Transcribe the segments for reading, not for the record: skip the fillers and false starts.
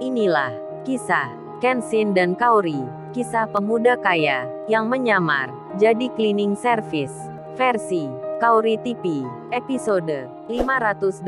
Inilah kisah Kenshin dan Kaori, kisah pemuda kaya yang menyamar jadi cleaning service. Versi Kaori TV, episode 584.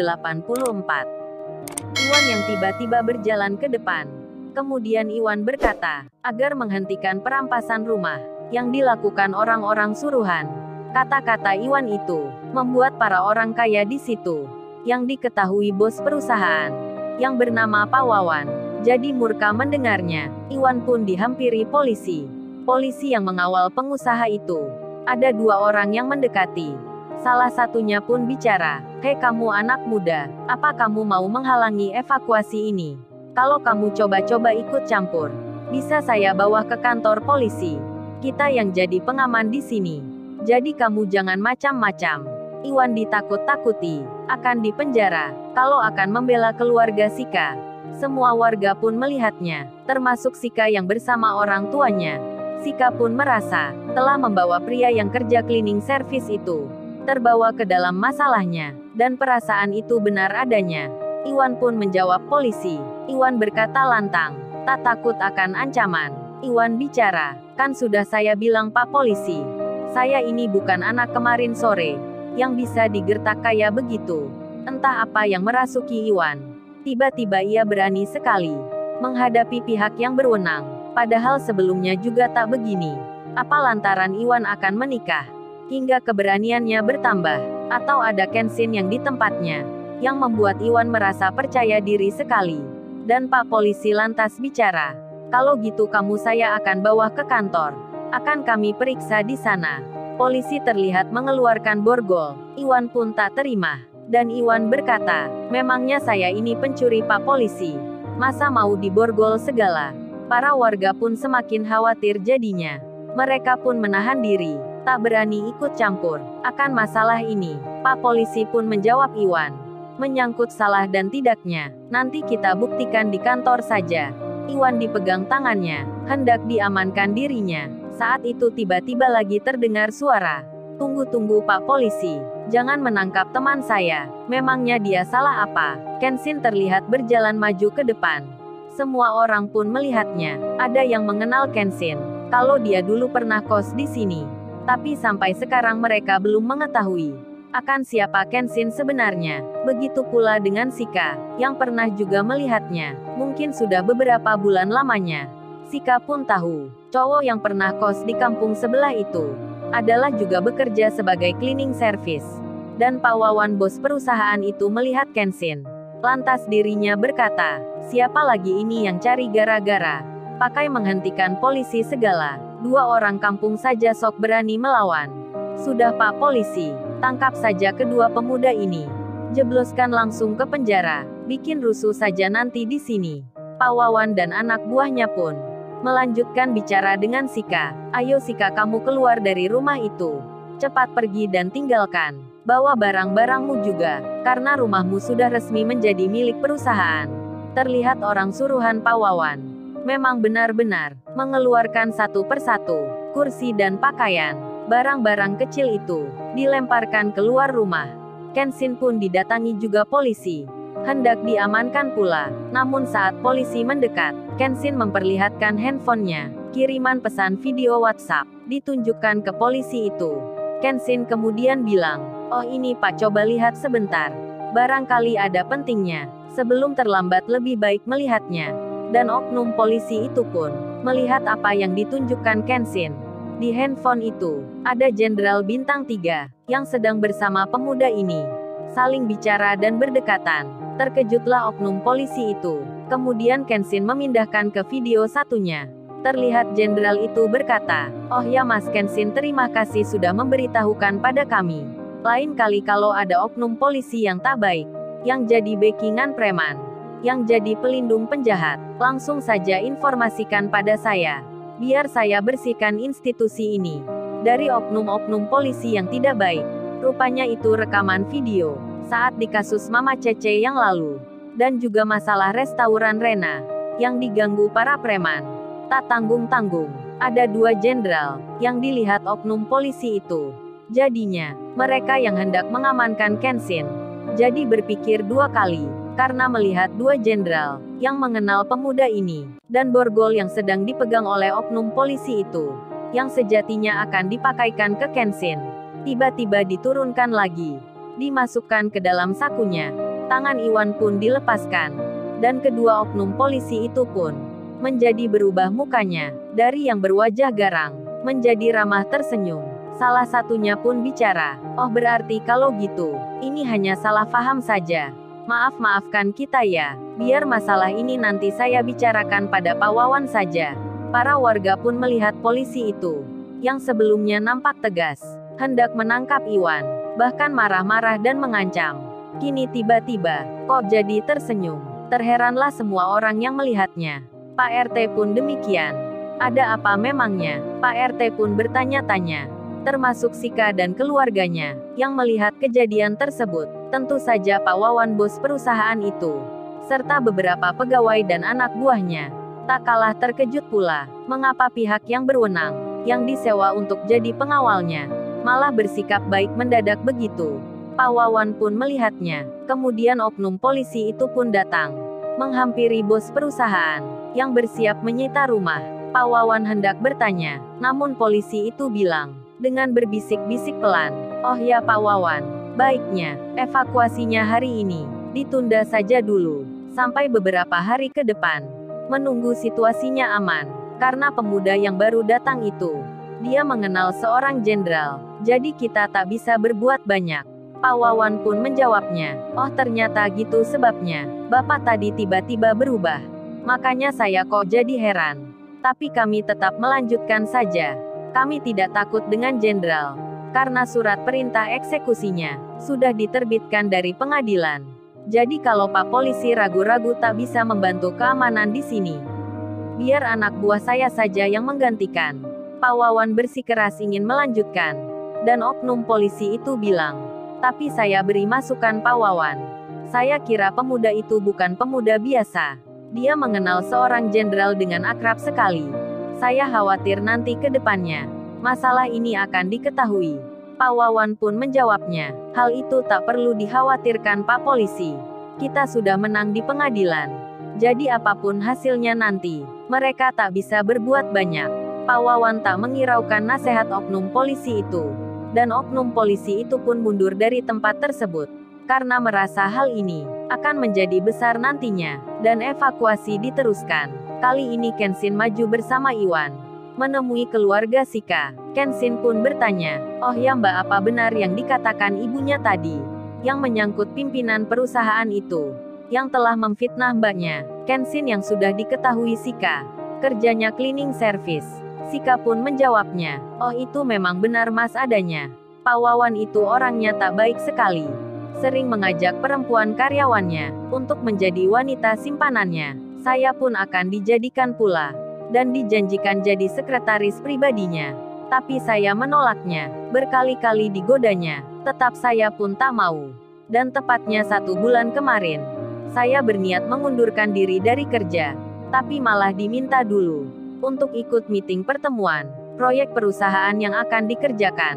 Iwan yang tiba-tiba berjalan ke depan. Kemudian Iwan berkata, agar menghentikan perampasan rumah yang dilakukan orang-orang suruhan. Kata-kata Iwan itu membuat para orang kaya di situ, yang diketahui bos perusahaan, yang bernama Pak Wawan, jadi murka mendengarnya. Iwan pun dihampiri polisi. Polisi yang mengawal pengusaha itu. Ada dua orang yang mendekati. Salah satunya pun bicara, "Hei kamu anak muda, apa kamu mau menghalangi evakuasi ini? Kalau kamu coba-coba ikut campur, bisa saya bawa ke kantor polisi. Kita yang jadi pengaman di sini. Jadi kamu jangan macam-macam." Iwan ditakut-takuti, akan dipenjara, kalau akan membela keluarga Sika. Semua warga pun melihatnya, termasuk Sika yang bersama orang tuanya. Sika pun merasa, telah membawa pria yang kerja cleaning service itu, terbawa ke dalam masalahnya, dan perasaan itu benar adanya. Iwan pun menjawab polisi. Iwan berkata lantang, tak takut akan ancaman. Iwan bicara, kan sudah saya bilang Pak Polisi, saya ini bukan anak kemarin sore, yang bisa digertak kayak begitu. Entah apa yang merasuki Iwan. Tiba-tiba ia berani sekali menghadapi pihak yang berwenang, padahal sebelumnya juga tak begini. Apa lantaran Iwan akan menikah, hingga keberaniannya bertambah, atau ada Kenshin yang di tempatnya, yang membuat Iwan merasa percaya diri sekali. Dan Pak Polisi lantas bicara, kalau gitu kamu saya akan bawa ke kantor, akan kami periksa di sana. Polisi terlihat mengeluarkan borgol. Iwan pun tak terima. Dan Iwan berkata, memangnya saya ini pencuri Pak Polisi? Masa mau diborgol segala? Para warga pun semakin khawatir jadinya. Mereka pun menahan diri, tak berani ikut campur akan masalah ini. Pak Polisi pun menjawab Iwan, menyangkut salah dan tidaknya, nanti kita buktikan di kantor saja. Iwan dipegang tangannya, hendak diamankan dirinya. Saat itu tiba-tiba lagi terdengar suara, "Tunggu-tunggu Pak Polisi, jangan menangkap teman saya, memangnya dia salah apa?" Kenshin terlihat berjalan maju ke depan. Semua orang pun melihatnya, ada yang mengenal Kenshin, kalau dia dulu pernah kos di sini. Tapi sampai sekarang mereka belum mengetahui akan siapa Kenshin sebenarnya. Begitu pula dengan Sika, yang pernah juga melihatnya, mungkin sudah beberapa bulan lamanya. Sika pun tahu, cowok yang pernah kos di kampung sebelah itu adalah juga bekerja sebagai cleaning service. Dan Pak Wawan bos perusahaan itu melihat Kenshin. Lantas dirinya berkata, siapa lagi ini yang cari gara-gara? Pakai menghentikan polisi segala. Dua orang kampung saja sok berani melawan. Sudah Pak Polisi, tangkap saja kedua pemuda ini. Jebloskan langsung ke penjara. Bikin rusuh saja nanti di sini. Pak Wawan dan anak buahnya pun melanjutkan bicara dengan Sika. Ayo Sika, kamu keluar dari rumah itu. Cepat pergi dan tinggalkan. Bawa barang-barangmu juga, karena rumahmu sudah resmi menjadi milik perusahaan. Terlihat orang suruhan Pak Wawan memang benar-benar mengeluarkan satu persatu kursi dan pakaian. Barang-barang kecil itu dilemparkan keluar rumah. Kenshin pun didatangi juga polisi, hendak diamankan pula. Namun saat polisi mendekat, Kenshin memperlihatkan handphonenya. Kiriman pesan video WhatsApp ditunjukkan ke polisi itu. Kenshin kemudian bilang, oh ini Pak, coba lihat sebentar. Barangkali ada pentingnya. Sebelum terlambat lebih baik melihatnya. Dan oknum polisi itu pun melihat apa yang ditunjukkan Kenshin. Di handphone itu, ada Jenderal Bintang 3, yang sedang bersama pemuda ini. Saling bicara dan berdekatan. Terkejutlah oknum polisi itu. Kemudian Kenshin memindahkan ke video satunya. Terlihat jenderal itu berkata, oh ya Mas Kenshin, terima kasih sudah memberitahukan pada kami. Lain kali kalau ada oknum polisi yang tak baik, yang jadi backingan preman, yang jadi pelindung penjahat, langsung saja informasikan pada saya. Biar saya bersihkan institusi ini dari oknum-oknum polisi yang tidak baik. Rupanya itu rekaman video saat di kasus Mama Cece yang lalu. Dan juga masalah restoran Rena, yang diganggu para preman. Tak tanggung-tanggung, ada dua jenderal, yang dilihat oknum polisi itu. Jadinya, mereka yang hendak mengamankan Kenshin, jadi berpikir dua kali. karena melihat dua jenderal yang mengenal pemuda ini, dan borgol yang sedang dipegang oleh oknum polisi itu, yang sejatinya akan dipakaikan ke Kenshin, tiba-tiba diturunkan lagi, dimasukkan ke dalam sakunya. Tangan Iwan pun dilepaskan, dan kedua oknum polisi itu pun menjadi berubah mukanya, dari yang berwajah garang, menjadi ramah tersenyum. Salah satunya pun bicara, "Oh berarti kalau gitu, ini hanya salah paham saja. Maafkan kita ya, biar masalah ini nanti saya bicarakan pada Pak Wawan saja." Para warga pun melihat polisi itu, yang sebelumnya nampak tegas, hendak menangkap Iwan, bahkan marah-marah dan mengancam. Kini tiba-tiba, kok jadi tersenyum. Terheranlah semua orang yang melihatnya. Pak RT pun demikian. Ada apa memangnya? Pak RT pun bertanya-tanya. Termasuk Sika dan keluarganya, yang melihat kejadian tersebut. Tentu saja Pak Wawan bos perusahaan itu, serta beberapa pegawai dan anak buahnya. Tak kalah terkejut pula, mengapa pihak yang berwenang, yang disewa untuk jadi pengawalnya, malah bersikap baik mendadak begitu. Pak Wawan pun melihatnya. Kemudian oknum polisi itu pun datang, menghampiri bos perusahaan, yang bersiap menyita rumah. Pak Wawan hendak bertanya, namun polisi itu bilang, dengan berbisik-bisik pelan, "Oh ya Pak Wawan, baiknya, evakuasinya hari ini ditunda saja dulu, sampai beberapa hari ke depan. Menunggu situasinya aman, karena pemuda yang baru datang itu, dia mengenal seorang jenderal, jadi kita tak bisa berbuat banyak." Pak Wawan pun menjawabnya, "Oh ternyata gitu sebabnya, Bapak tadi tiba-tiba berubah. Makanya saya kok jadi heran. Tapi kami tetap melanjutkan saja. Kami tidak takut dengan jenderal, karena surat perintah eksekusinya sudah diterbitkan dari pengadilan. Jadi kalau Pak Polisi ragu-ragu tak bisa membantu keamanan di sini, biar anak buah saya saja yang menggantikan." Pak Wawan bersikeras ingin melanjutkan, dan oknum polisi itu bilang, "Tapi saya beri masukan Pak Wawan. Saya kira pemuda itu bukan pemuda biasa. Dia mengenal seorang jenderal dengan akrab sekali. Saya khawatir nanti ke depannya, masalah ini akan diketahui." Pak Wawan pun menjawabnya, "Hal itu tak perlu dikhawatirkan Pak Polisi. Kita sudah menang di pengadilan. Jadi apapun hasilnya nanti, mereka tak bisa berbuat banyak." Pak Wawan tak menghiraukan nasihat oknum polisi itu. Dan oknum polisi itu pun mundur dari tempat tersebut, karena merasa hal ini akan menjadi besar nantinya, dan evakuasi diteruskan. Kali ini Kenshin maju bersama Iwan, menemui keluarga Sika. Kenshin pun bertanya, "Oh ya Mbak, apa benar yang dikatakan ibunya tadi, yang menyangkut pimpinan perusahaan itu, yang telah memfitnah Mbaknya?" Kenshin yang sudah diketahui Sika, kerjanya cleaning service. Sika pun menjawabnya, "Oh itu memang benar Mas adanya. Pak Wawan itu orangnya tak baik sekali. Sering mengajak perempuan karyawannya untuk menjadi wanita simpanannya. Saya pun akan dijadikan pula, dan dijanjikan jadi sekretaris pribadinya. Tapi saya menolaknya, berkali-kali digodanya, tetap saya pun tak mau. Dan tepatnya 1 bulan kemarin, saya berniat mengundurkan diri dari kerja, tapi malah diminta dulu untuk ikut meeting pertemuan proyek perusahaan yang akan dikerjakan.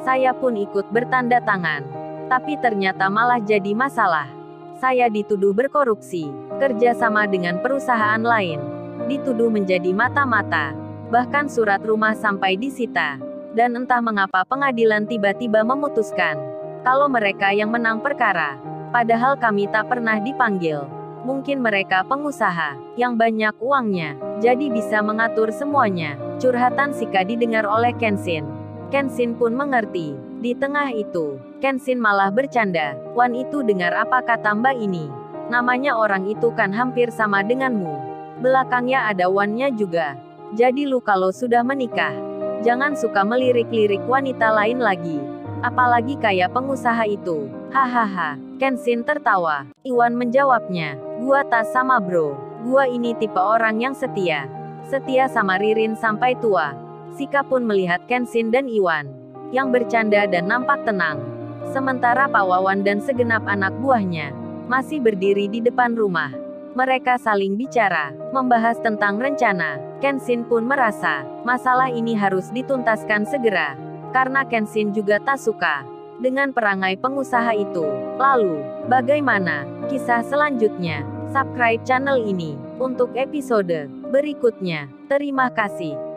Saya pun ikut bertanda tangan, tapi ternyata malah jadi masalah. Saya dituduh berkorupsi, kerja sama dengan perusahaan lain, dituduh menjadi mata-mata, bahkan surat rumah sampai disita. Dan entah mengapa pengadilan tiba-tiba memutuskan kalau mereka yang menang perkara, padahal kami tak pernah dipanggil. Mungkin mereka pengusaha yang banyak uangnya, jadi bisa mengatur semuanya." Curhatan Sika didengar oleh Kenshin. Kenshin pun mengerti. Di tengah itu, Kenshin malah bercanda, "Wan itu dengar apa kata Mbak ini? Namanya orang itu kan hampir sama denganmu. Belakangnya ada Wannya juga. Jadi lu kalau sudah menikah, jangan suka melirik-lirik wanita lain lagi. Apalagi kayak pengusaha itu." Hahaha. Kenshin tertawa. Iwan menjawabnya, "Gua tak sama bro. Gua ini tipe orang yang setia. Setia sama Ririn sampai tua." Sika pun melihat Kenshin dan Iwan, yang bercanda dan nampak tenang. Sementara Pak Wawan dan segenap anak buahnya masih berdiri di depan rumah. Mereka saling bicara, membahas tentang rencana. Kenshin pun merasa, masalah ini harus dituntaskan segera. Karena Kenshin juga tak suka dengan perangai pengusaha itu. Lalu, bagaimana kisah selanjutnya? Subscribe channel ini untuk episode berikutnya. Terima kasih.